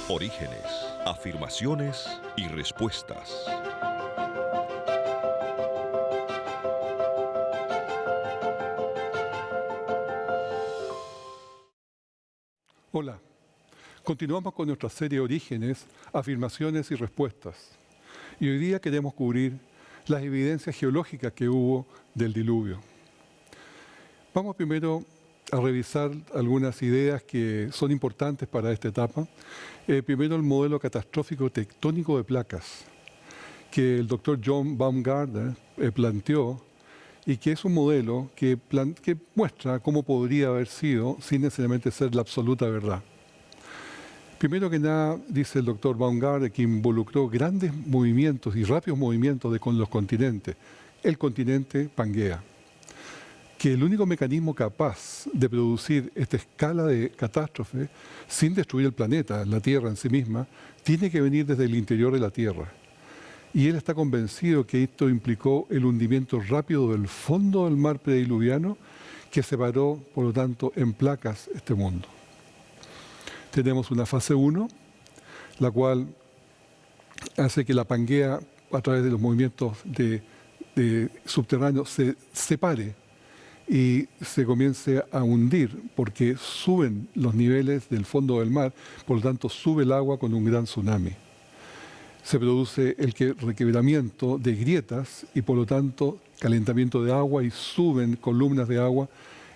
Orígenes, afirmaciones y respuestas. Hola, continuamos con nuestra serie Orígenes, afirmaciones y respuestas. Y hoy día queremos cubrir las evidencias geológicas que hubo del diluvio. Vamos primero a revisar algunas ideas que son importantes para esta etapa. Primero, el modelo catastrófico tectónico de placas, que el doctor John Baumgartner planteó, y que es un modelo que muestra cómo podría haber sido sin necesariamente ser la absoluta verdad. Primero que nada, dice el doctor Baumgartner, que involucró grandes movimientos y rápidos movimientos con los continentes. El continente Pangea. Que el único mecanismo capaz de producir esta escala de catástrofe sin destruir el planeta, la Tierra en sí misma, tiene que venir desde el interior de la Tierra. Y él está convencido que esto implicó el hundimiento rápido del fondo del mar prediluviano, que separó, por lo tanto, en placas este mundo. Tenemos una fase 1, la cual hace que la Pangea, a través de los movimientos subterráneos, se separe y se comience a hundir, porque suben los niveles del fondo del mar, por lo tanto sube el agua con un gran tsunami. Se produce el requebramiento de grietas y por lo tanto calentamiento de agua, y suben columnas de agua,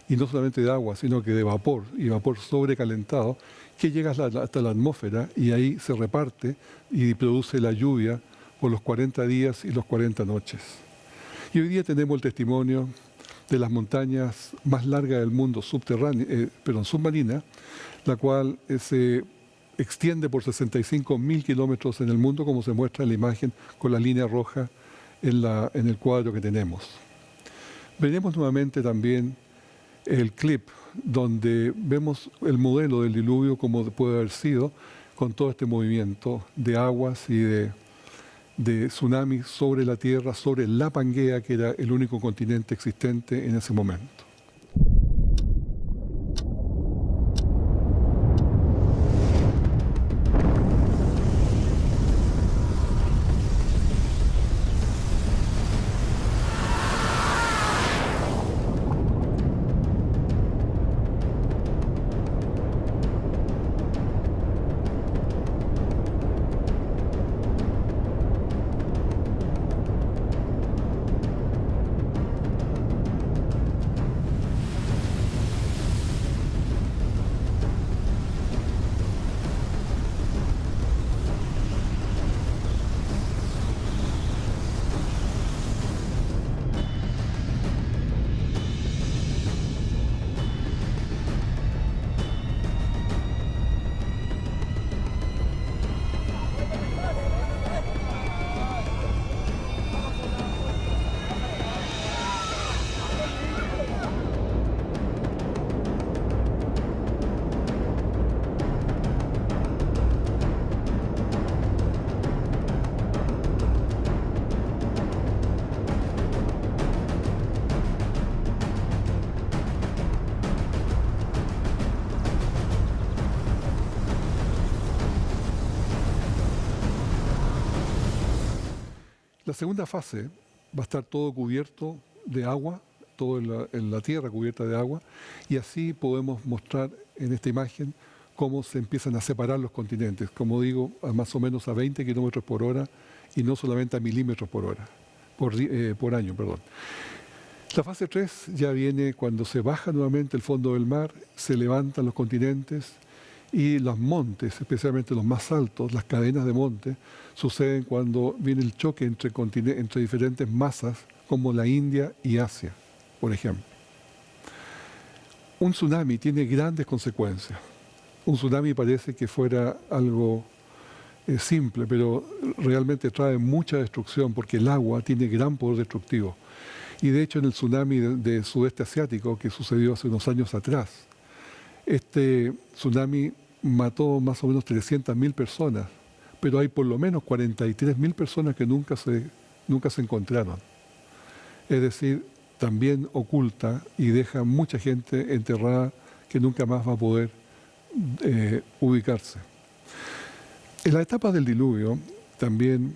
y no solamente de agua, sino que de vapor, y vapor sobrecalentado, que llega hasta la atmósfera, y ahí se reparte y produce la lluvia por los 40 días y los 40 noches. Y hoy día tenemos el testimonio de las montañas más largas del mundo, submarina, la cual se extiende por 65.000 kilómetros en el mundo, como se muestra en la imagen con la línea roja en el cuadro que tenemos. Veremos nuevamente también el clip donde vemos el modelo del diluvio como puede haber sido, con todo este movimiento de aguas y de tsunamis sobre la Tierra, sobre la Pangea, que era el único continente existente en ese momento. La segunda fase va a estar todo cubierto de agua, todo en la Tierra cubierta de agua, y así podemos mostrar en esta imagen cómo se empiezan a separar los continentes, como digo, más o menos a 20 kilómetros por hora, y no solamente a milímetros por hora, por año, perdón. La fase 3 ya viene cuando se baja nuevamente el fondo del mar, se levantan los continentes, y los montes, especialmente los más altos, las cadenas de montes, suceden cuando viene el choque entre diferentes masas, como la India y Asia, por ejemplo. Un tsunami tiene grandes consecuencias. Un tsunami parece que fuera algo simple, pero realmente trae mucha destrucción, porque el agua tiene gran poder destructivo. Y de hecho, en el tsunami del sudeste asiático, que sucedió hace unos años atrás, este tsunami mató más o menos 300.000 personas, pero hay por lo menos 43.000 personas que nunca se encontraron. Es decir, también oculta y deja mucha gente enterrada que nunca más va a poder ubicarse. En la etapa del diluvio, también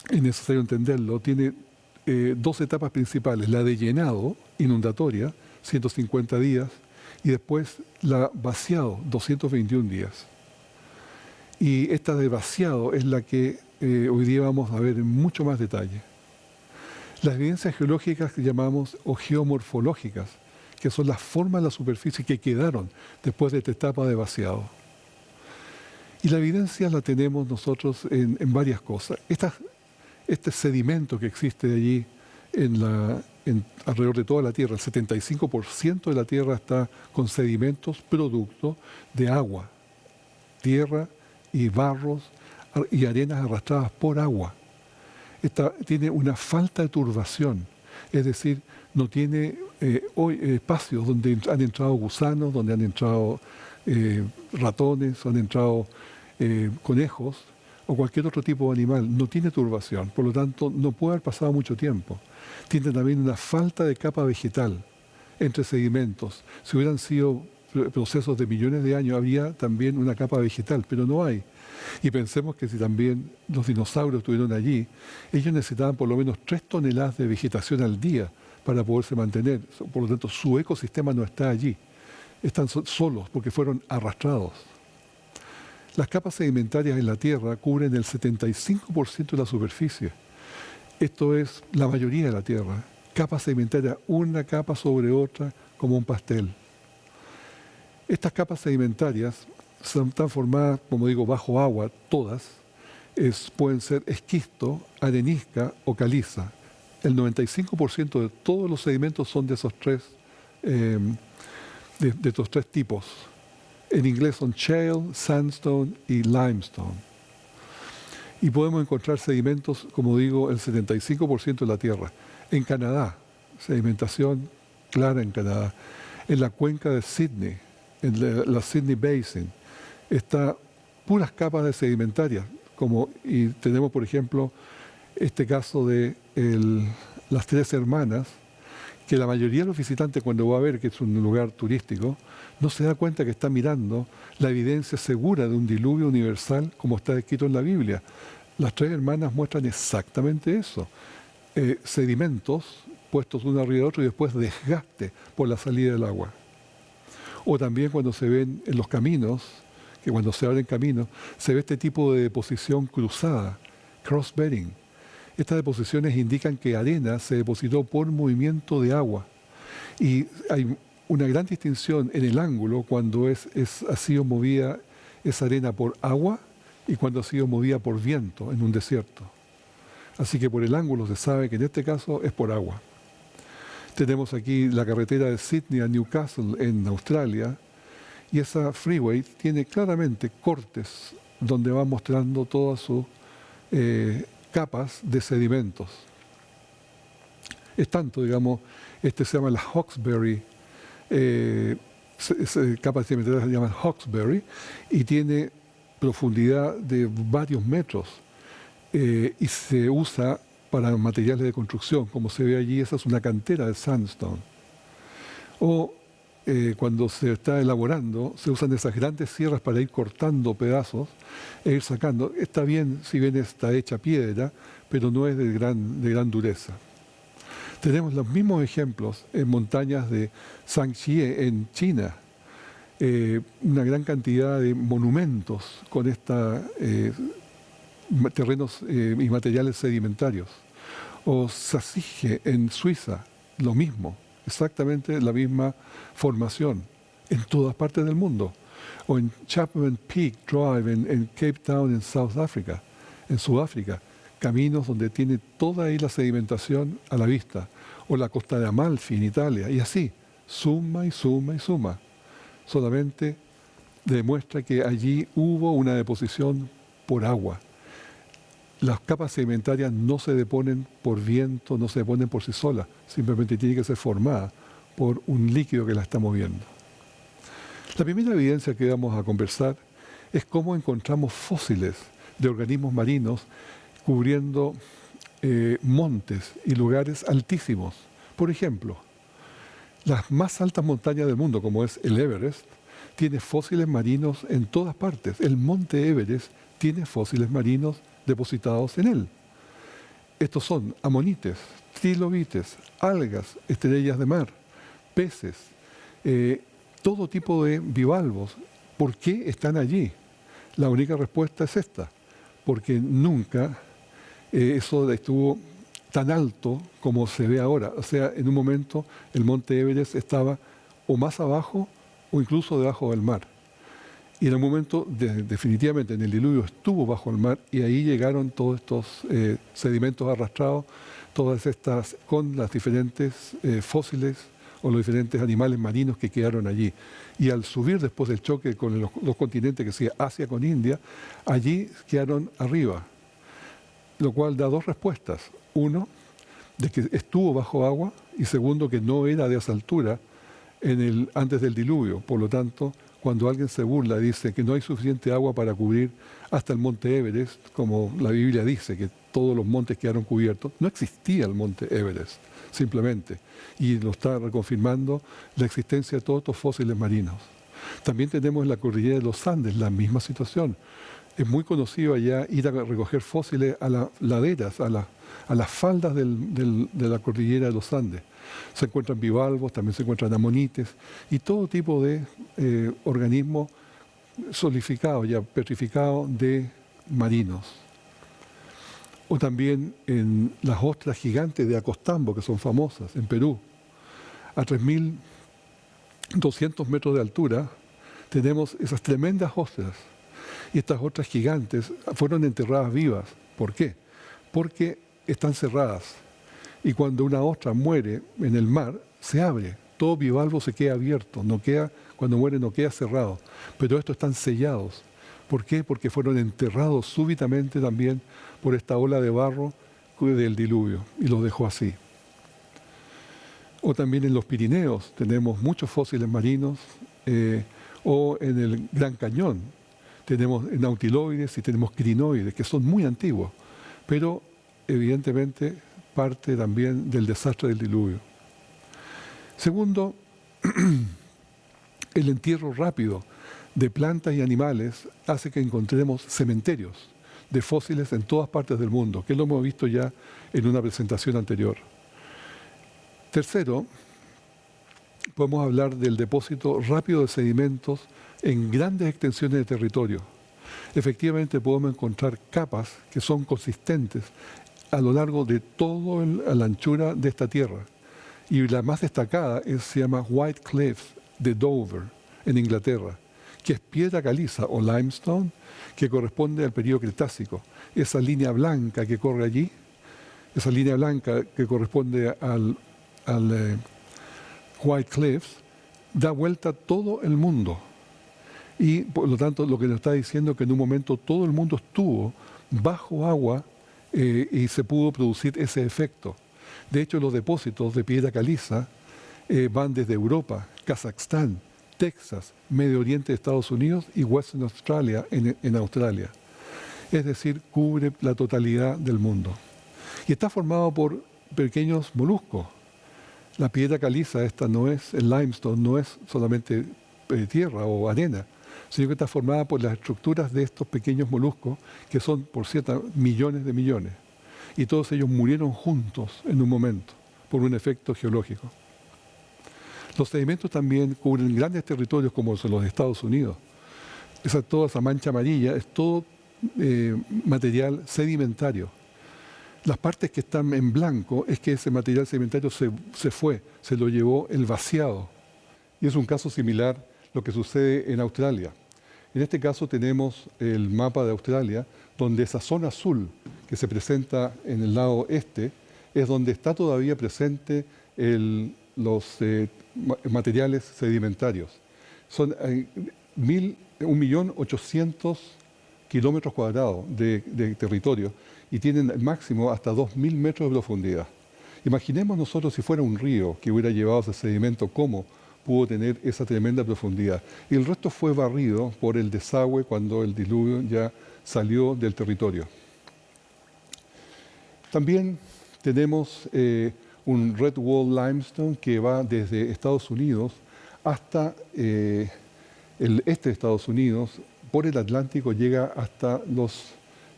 es necesario entenderlo, tiene dos etapas principales, la de llenado, inundatoria, 150 días, y después la vaciado, 221 días. Y esta de vaciado es la que hoy día vamos a ver en mucho más detalle. Las evidencias geológicas que llamamos o geomorfológicas, que son las formas de la superficie que quedaron después de esta etapa de vaciado. Y la evidencia la tenemos nosotros en varias cosas. Este sedimento que existe allí alrededor de toda la Tierra, el 75% de la Tierra está con sedimentos producto de agua, tierra y barros y arenas arrastradas por agua. Tiene una falta de turbación, es decir, no tiene hoy espacios donde han entrado gusanos, donde han entrado ratones, han entrado conejos o cualquier otro tipo de animal. No tiene turbación, por lo tanto no puede haber pasado mucho tiempo. Tiene también una falta de capa vegetal entre sedimentos. Si hubieran sido procesos de millones de años, habría también una capa vegetal, pero no hay. Y pensemos que si también los dinosaurios estuvieron allí, ellos necesitaban por lo menos 3 toneladas de vegetación al día para poderse mantener. Por lo tanto, su ecosistema no está allí. Están solos porque fueron arrastrados. Las capas sedimentarias en la Tierra cubren el 75% de la superficie. Esto es la mayoría de la Tierra. Capas sedimentarias, una capa sobre otra, como un pastel. Estas capas sedimentarias están formadas, como digo, bajo agua, todas. Pueden ser esquisto, arenisca o caliza. El 95% de todos los sedimentos son de esos estos tres tipos. En inglés son shale, sandstone y limestone. Y podemos encontrar sedimentos, como digo, el 75% de la Tierra. En Canadá, sedimentación clara en Canadá. En la cuenca de Sydney, en la Sydney Basin, está puras capas de sedimentarias. Y tenemos, por ejemplo, este caso de las Tres Hermanas, que la mayoría de los visitantes cuando va a ver que es un lugar turístico, no se da cuenta que está mirando la evidencia segura de un diluvio universal como está escrito en la Biblia. Las Tres Hermanas muestran exactamente eso. Sedimentos puestos uno arriba de otro y después desgaste por la salida del agua. O también cuando se ven en los caminos, que cuando se abren caminos, se ve este tipo de deposición cruzada, cross-bedding. Estas deposiciones indican que arena se depositó por movimiento de agua. Y hay una gran distinción en el ángulo cuando ha sido movida esa arena por agua y cuando ha sido movida por viento en un desierto. Así que por el ángulo se sabe que en este caso es por agua. Tenemos aquí la carretera de Sydney a Newcastle en Australia y esa freeway tiene claramente cortes donde va mostrando todas sus capas de sedimentos. Es tanto, digamos, se llama la Hawkesbury, capa sedimentarias se llama Hawkesbury y tiene profundidad de varios metros y se usa para materiales de construcción, como se ve allí, esa es una cantera de sandstone. O cuando se está elaborando, se usan esas grandes sierras para ir cortando pedazos e ir sacando. Está bien, si bien está hecha piedra, pero no es de gran dureza. Tenemos los mismos ejemplos en montañas de Zhangjié, en China. Una gran cantidad de monumentos con terrenos y materiales sedimentarios. O Sassige, en Suiza, lo mismo. Exactamente la misma formación en todas partes del mundo. O en Chapman Peak Drive en Cape Town, en Sudáfrica, caminos donde tiene toda ahí la sedimentación a la vista. O la costa de Amalfi en Italia, y así, suma y suma y suma. Solamente demuestra que allí hubo una deposición por agua. Las capas sedimentarias no se deponen por viento, no se deponen por sí solas, simplemente tiene que ser formada por un líquido que la está moviendo. La primera evidencia que vamos a conversar es cómo encontramos fósiles de organismos marinos cubriendo montes y lugares altísimos. Por ejemplo, las más altas montañas del mundo, como es el Everest, tiene fósiles marinos en todas partes. El monte Everest tiene fósiles marinos depositados en él. Estos son amonites, trilobites, algas, estrellas de mar, peces, todo tipo de bivalvos. ¿Por qué están allí? La única respuesta es esta, porque nunca eso estuvo tan alto como se ve ahora. O sea, en un momento el monte Everest estaba o más abajo o incluso debajo del mar. Y en un momento, definitivamente, en el diluvio estuvo bajo el mar y ahí llegaron todos estos sedimentos arrastrados, todas estas, con las diferentes fósiles o los diferentes animales marinos que quedaron allí. Y al subir después del choque con los continentes que sigue Asia con India, allí quedaron arriba, lo cual da dos respuestas. Uno, de que estuvo bajo agua, y segundo, que no era de esa altura antes del diluvio. Por lo tanto, cuando alguien se burla y dice que no hay suficiente agua para cubrir hasta el monte Everest, como la Biblia dice que todos los montes quedaron cubiertos, no existía el monte Everest, simplemente. Y lo está reconfirmando la existencia de todos estos fósiles marinos. También tenemos en la cordillera de los Andes la misma situación. Es muy conocido allá ir a recoger fósiles a las laderas, a las faldas de la cordillera de los Andes. Se encuentran bivalvos, también se encuentran amonites y todo tipo de organismos solidificados, ya petrificados de marinos. O también en las ostras gigantes de Acostambo, que son famosas, en Perú. A 3.200 metros de altura tenemos esas tremendas ostras. Y estas ostras gigantes fueron enterradas vivas. ¿Por qué? Porque están cerradas. Y cuando una ostra muere en el mar, se abre. Todo bivalvo se queda abierto. Cuando muere no queda cerrado. Pero estos están sellados. ¿Por qué? Porque fueron enterrados súbitamente también por esta ola de barro del diluvio. Y los dejó así. O también en los Pirineos tenemos muchos fósiles marinos. O en el Gran Cañón tenemos nautiloides y tenemos crinoides, que son muy antiguos, pero evidentemente parte también del desastre del diluvio. Segundo, el entierro rápido de plantas y animales hace que encontremos cementerios de fósiles en todas partes del mundo, que lo hemos visto ya en una presentación anterior. Tercero, podemos hablar del depósito rápido de sedimentos en grandes extensiones de territorio. Efectivamente podemos encontrar capas que son consistentes a lo largo de toda la anchura de esta tierra. Y la más destacada se llama White Cliffs de Dover, en Inglaterra, que es piedra caliza o limestone, que corresponde al periodo Cretácico. Esa línea blanca que corre allí, esa línea blanca que corresponde al White Cliffs, da vuelta a todo el mundo. Y por lo tanto lo que nos está diciendo es que en un momento todo el mundo estuvo bajo agua y se pudo producir ese efecto. De hecho, los depósitos de piedra caliza van desde Europa, Kazajstán, Texas, Medio Oriente de Estados Unidos y Western Australia en Australia. Es decir, cubre la totalidad del mundo. Y está formado por pequeños moluscos. La piedra caliza, el limestone, no es solamente tierra o arena, sino que está formada por las estructuras de estos pequeños moluscos, que son, por cierto, millones de millones. Y todos ellos murieron juntos en un momento, por un efecto geológico. Los sedimentos también cubren grandes territorios como los de Estados Unidos. Toda esa mancha amarilla es todo material sedimentario. Las partes que están en blanco es que ese material sedimentario se fue, se lo llevó el vaciado. Y es un caso similar lo que sucede en Australia. En este caso tenemos el mapa de Australia, donde esa zona azul que se presenta en el lado este es donde está todavía presente los materiales sedimentarios. Son 1.800.000 kilómetros cuadrados de territorio y tienen máximo hasta 2.000 metros de profundidad. Imaginemos nosotros si fuera un río que hubiera llevado ese sedimento, cómo pudo tener esa tremenda profundidad. Y el resto fue barrido por el desagüe cuando el diluvio ya salió del territorio. También tenemos un Red Wall Limestone que va desde Estados Unidos hasta el este de Estados Unidos, por el Atlántico llega hasta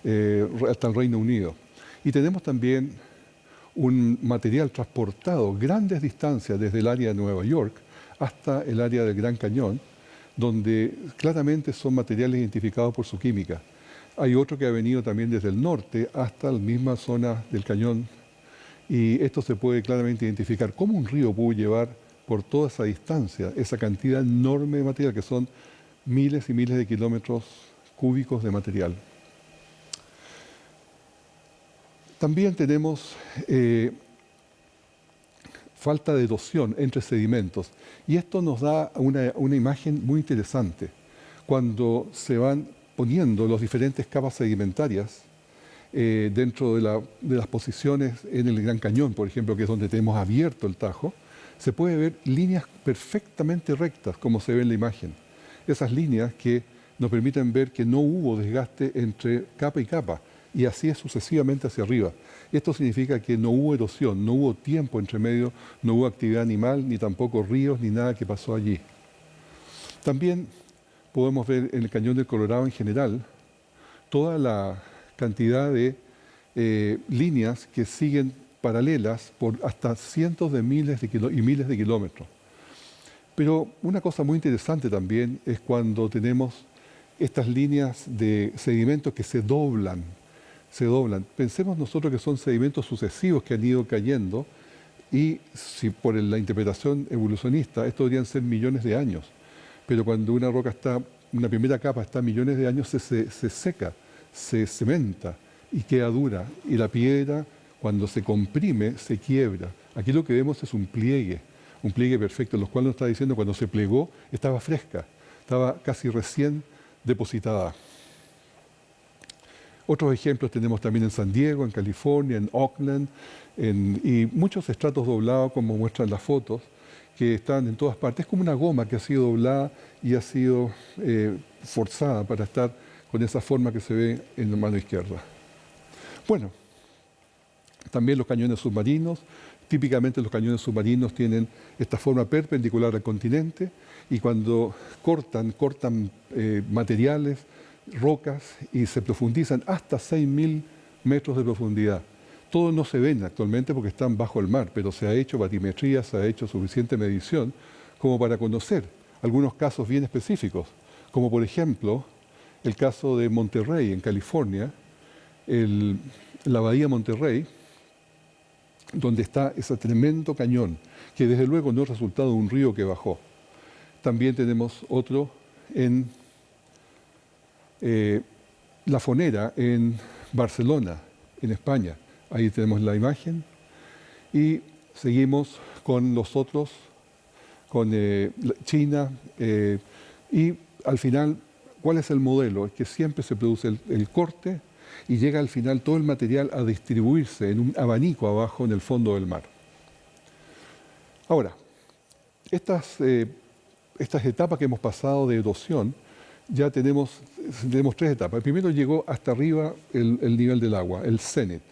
el Reino Unido. Y tenemos también un material transportado grandes distancias desde el área de Nueva York hasta el área del Gran Cañón, donde claramente son materiales identificados por su química. Hay otro que ha venido también desde el norte hasta la misma zona del cañón, y esto se puede claramente identificar cómo un río pudo llevar por toda esa distancia esa cantidad enorme de material, que son miles y miles de kilómetros cúbicos de material. También tenemos falta de erosión entre sedimentos, y esto nos da una imagen muy interesante. Cuando se van poniendo las diferentes capas sedimentarias dentro de las posiciones en el Gran Cañón, por ejemplo, que es donde tenemos abierto el Tajo, se puede ver líneas perfectamente rectas, como se ve en la imagen. Esas líneas que nos permiten ver que no hubo desgaste entre capa y capa, y así es sucesivamente hacia arriba. Esto significa que no hubo erosión, no hubo tiempo entre medio, no hubo actividad animal, ni tampoco ríos, ni nada que pasó allí. También podemos ver en el Cañón del Colorado en general toda la cantidad de líneas que siguen paralelas por hasta cientos de miles y miles de kilómetros. Pero una cosa muy interesante también es cuando tenemos estas líneas de sedimentos que se doblan. Pensemos nosotros que son sedimentos sucesivos que han ido cayendo, y si por la interpretación evolucionista, esto deberían ser millones de años. Pero cuando una primera capa está millones de años, se seca, se cementa y queda dura. Y la piedra, cuando se comprime, se quiebra. Aquí lo que vemos es un pliegue perfecto, lo cual nos está diciendo cuando se plegó estaba fresca, estaba casi recién depositada. Otros ejemplos tenemos también en San Diego, en California, en Oakland, y muchos estratos doblados, como muestran las fotos, que están en todas partes. Es como una goma que ha sido doblada y ha sido forzada para estar con esa forma que se ve en la mano izquierda. Bueno, también los cañones submarinos. Típicamente los cañones submarinos tienen esta forma perpendicular al continente, y cuando cortan materiales, rocas, y se profundizan hasta 6.000 metros de profundidad. Todos no se ven actualmente porque están bajo el mar, pero se ha hecho batimetría, se ha hecho suficiente medición como para conocer algunos casos bien específicos, como por ejemplo el caso de Monterrey, en California, la bahía Monterrey, donde está ese tremendo cañón, que desde luego no es resultado de un río que bajó. También tenemos otro en La Fonera, en Barcelona, en España. Ahí tenemos la imagen. Y seguimos con los otros, con China. Y al final, ¿cuál es el modelo? Es que siempre se produce el corte, y llega al final todo el material a distribuirse en un abanico abajo en el fondo del mar. Ahora, estas etapas que hemos pasado de erosión, ya tenemos 3 etapas. Primero llegó hasta arriba el nivel del agua, el cenit.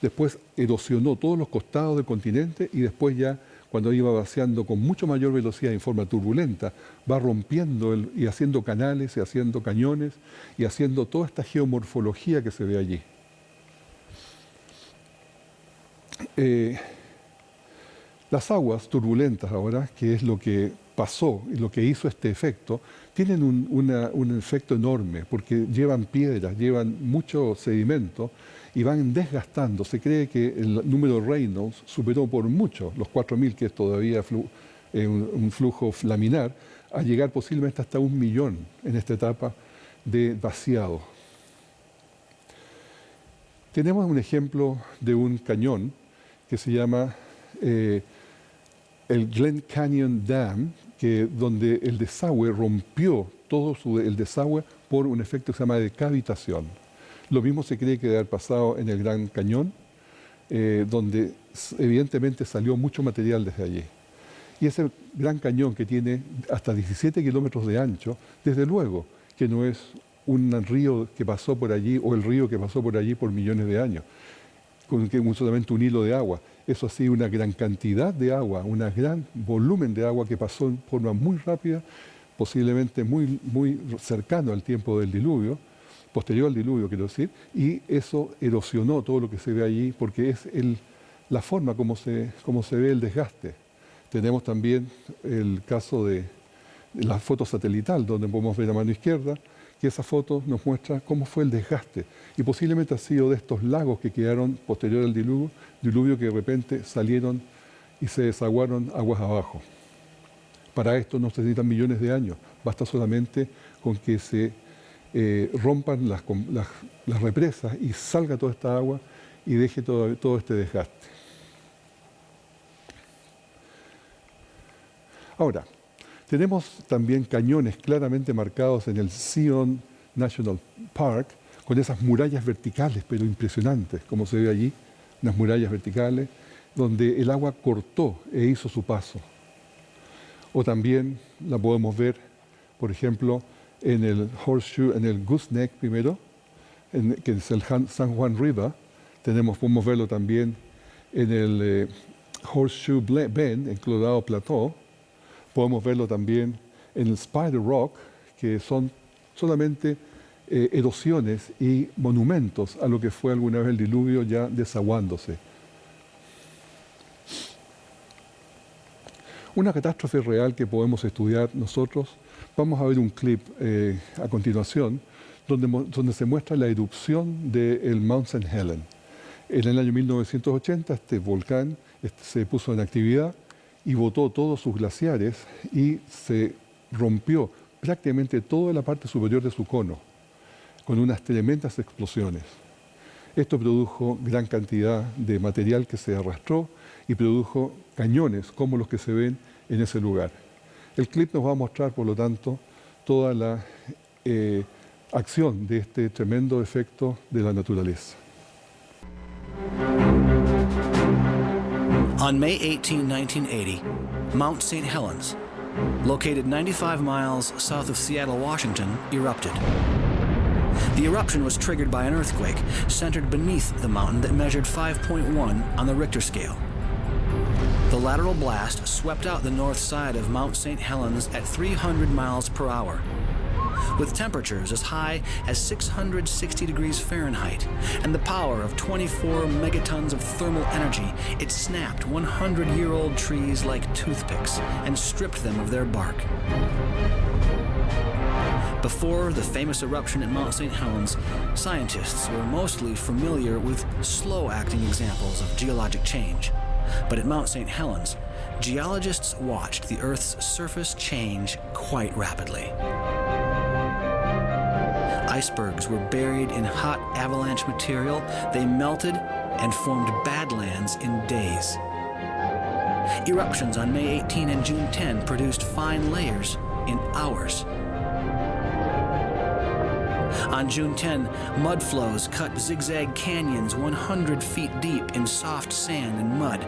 Después erosionó todos los costados del continente, y después ya, cuando iba vaciando con mucho mayor velocidad en forma turbulenta, va rompiendo y haciendo canales, y haciendo cañones, y haciendo toda esta geomorfología que se ve allí. Las aguas turbulentas ahora, que es lo que pasó y lo que hizo este efecto, tienen un efecto enorme, porque llevan piedras, llevan mucho sedimento y van desgastando. Se cree que el número de Reynolds superó por mucho los 4.000, que es todavía un flujo laminar, a llegar posiblemente hasta 1 millón en esta etapa de vaciado. Tenemos un ejemplo de un cañón que se llama el Glen Canyon Dam, donde el desagüe rompió todo el desagüe por un efecto que se llama de cavitación. Lo mismo se cree que debe haber pasado en el Gran Cañón, donde evidentemente salió mucho material desde allí. Y ese Gran Cañón, que tiene hasta 17 kilómetros de ancho, desde luego que no es un río que pasó por allí, o el río que pasó por allí por millones de años, con solamente un hilo de agua. Eso sí, una gran cantidad de agua, un gran volumen de agua que pasó en forma muy rápida posiblemente muy cercano al tiempo del diluvio, posterior al diluvio quiero decir, y eso erosionó todo lo que se ve allí porque es la forma como se ve el desgaste. Tenemos también el caso de la foto satelital, donde podemos ver a mano izquierda, que esa foto nos muestra cómo fue el desgaste. Y posiblemente ha sido de estos lagos que quedaron posterior al diluvio que de repente salieron y se desaguaron aguas abajo. Para esto no se necesitan millones de años, basta solamente con que se rompan las represas y salga toda esta agua y deje todo este desgaste. Ahora, tenemos también cañones claramente marcados en el Zion National Park, con esas murallas verticales, pero impresionantes, como se ve allí, unas murallas verticales, donde el agua cortó e hizo su paso. O también la podemos ver, por ejemplo, en el Horseshoe, en el Gooseneck primero, que es el San Juan River. Podemos verlo también en el Horseshoe Bend, en Colorado Plateau. Podemos verlo también en el Spider Rock, que son solamente erosiones y monumentos a lo que fue alguna vez el diluvio ya desaguándose. Una catástrofe real que podemos estudiar nosotros, vamos a ver un clip a continuación, donde se muestra la erupción del Mount St. Helens. En el año 1980 este volcán se puso en actividad y botó todos sus glaciares y se rompió prácticamente toda la parte superior de su cono, con unas tremendas explosiones. Esto produjo gran cantidad de material que se arrastró y produjo cañones como los que se ven en ese lugar. El clip nos va a mostrar, por lo tanto, toda la acción de este tremendo efecto de la naturaleza. On May 18, 1980, Mount St. Helens, located 95 miles south of Seattle, Washington, erupted. The eruption was triggered by an earthquake centered beneath the mountain that measured 5.1 on the Richter scale. The lateral blast swept out the north side of Mount St. Helens at 300 miles per hour. With temperatures as high as 660 degrees Fahrenheit and the power of 24 megatons of thermal energy, it snapped 100-year-old trees like toothpicks and stripped them of their bark. Before the famous eruption at Mount St. Helens, scientists were mostly familiar with slow-acting examples of geologic change. But at Mount St. Helens, geologists watched the Earth's surface change quite rapidly. Icebergs were buried in hot avalanche material. They melted and formed badlands in days. Eruptions on May 18 and June 10 produced fine layers in hours. On June 10, mud flows cut zigzag canyons 100 feet deep in soft sand and mud,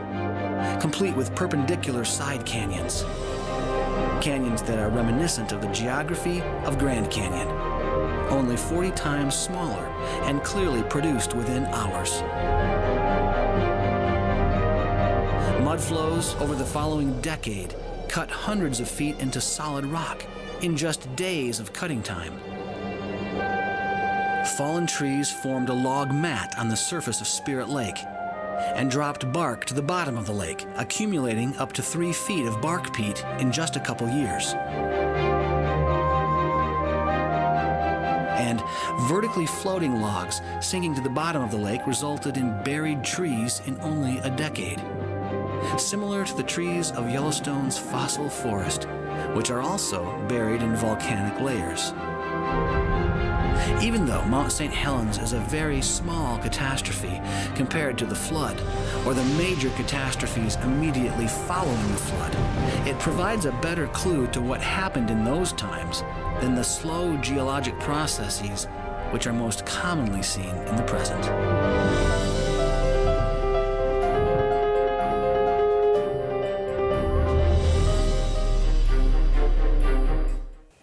complete with perpendicular side canyons. Canyons that are reminiscent of the geography of Grand Canyon, only 40 times smaller and clearly produced within hours. Mud flows over the following decade cut hundreds of feet into solid rock in just days of cutting time. Fallen trees formed a log mat on the surface of Spirit Lake and dropped bark to the bottom of the lake, accumulating up to 3 feet of bark peat in just a couple years. And vertically floating logs sinking to the bottom of the lake resulted in buried trees in only a decade, similar to the trees of Yellowstone's fossil forest, which are also buried in volcanic layers. Even though Mount St. Helens is a very small catastrophe compared to the flood or the major catastrophes immediately following the flood, it provides a better clue to what happened in those times than the slow geologic processes which are most commonly seen in the present.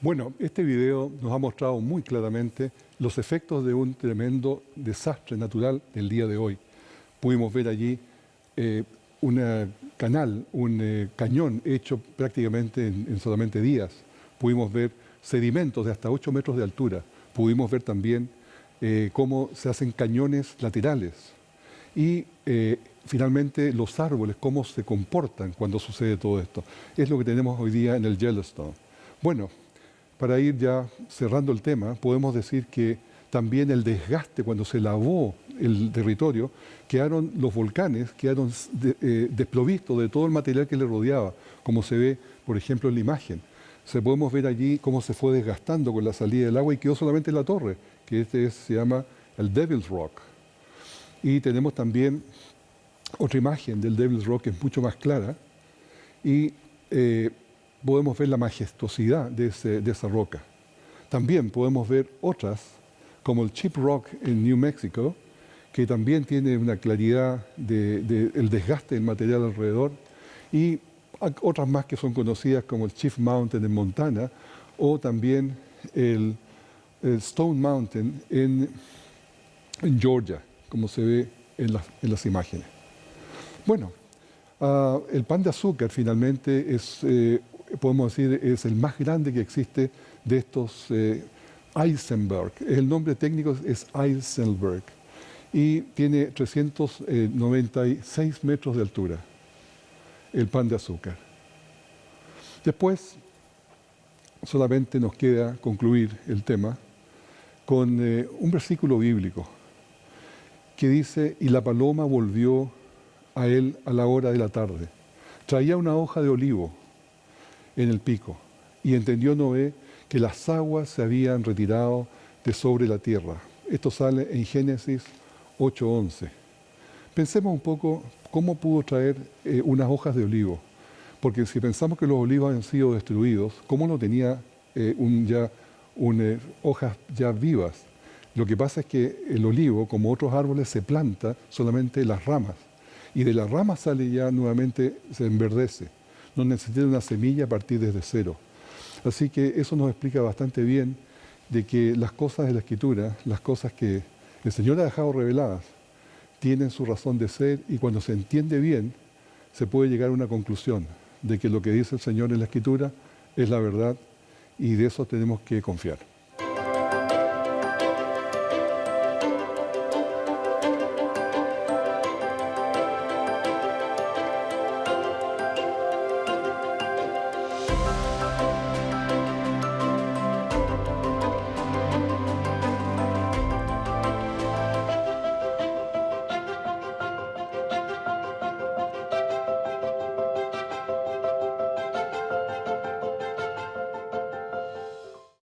Bueno, este video nos ha mostrado muy claramente los efectos de un tremendo desastre natural del día de hoy. Pudimos ver allí un cañón hecho prácticamente en solamente días. pudimos ver sedimentos de hasta 8 metros de altura, pudimos ver también cómo se hacen cañones laterales y finalmente los árboles, cómo se comportan cuando sucede todo esto. Es lo que tenemos hoy día en el Yellowstone. Bueno, para ir ya cerrando el tema, podemos decir que también el desgaste cuando se lavó el territorio, los volcanes quedaron desprovistos de todo el material que le rodeaba, como se ve, por ejemplo, en la imagen. Podemos ver allí cómo se fue desgastando con la salida del agua y quedó solamente la torre, que se llama el Devil's Rock. Y tenemos también otra imagen del Devil's Rock que es mucho más clara y podemos ver la majestuosidad de esa roca. También podemos ver otras, como el Chip Rock en New Mexico, que también tiene una claridad del desgaste del material alrededor, y otras más que son conocidas como el Chief Mountain en Montana, o también el Stone Mountain en Georgia, como se ve en las imágenes. Bueno, el pan de azúcar finalmente podemos decir, es el más grande que existe de estos Eisenberg. El nombre técnico es Eisenberg y tiene 396 metros de altura, el pan de azúcar. Después, solamente nos queda concluir el tema con un versículo bíblico que dice: y la paloma volvió a él a la hora de la tarde. Traía una hoja de olivo en el pico, y entendió Noé que las aguas se habían retirado de sobre la tierra. Esto sale en Génesis 8:11. Pensemos un poco cómo pudo traer unas hojas de olivo, porque si pensamos que los olivos han sido destruidos, ¿cómo no tenía hojas ya vivas? Lo que pasa es que el olivo, como otros árboles, se planta solamente las ramas, y de las ramas sale ya nuevamente, se enverdece. No necesita una semilla a partir desde cero. Así que eso nos explica bastante bien de que las cosas de la Escritura, las cosas que el Señor ha dejado reveladas, tienen su razón de ser, y cuando se entiende bien, se puede llegar a una conclusión de que lo que dice el Señor en la Escritura es la verdad, y de eso tenemos que confiar.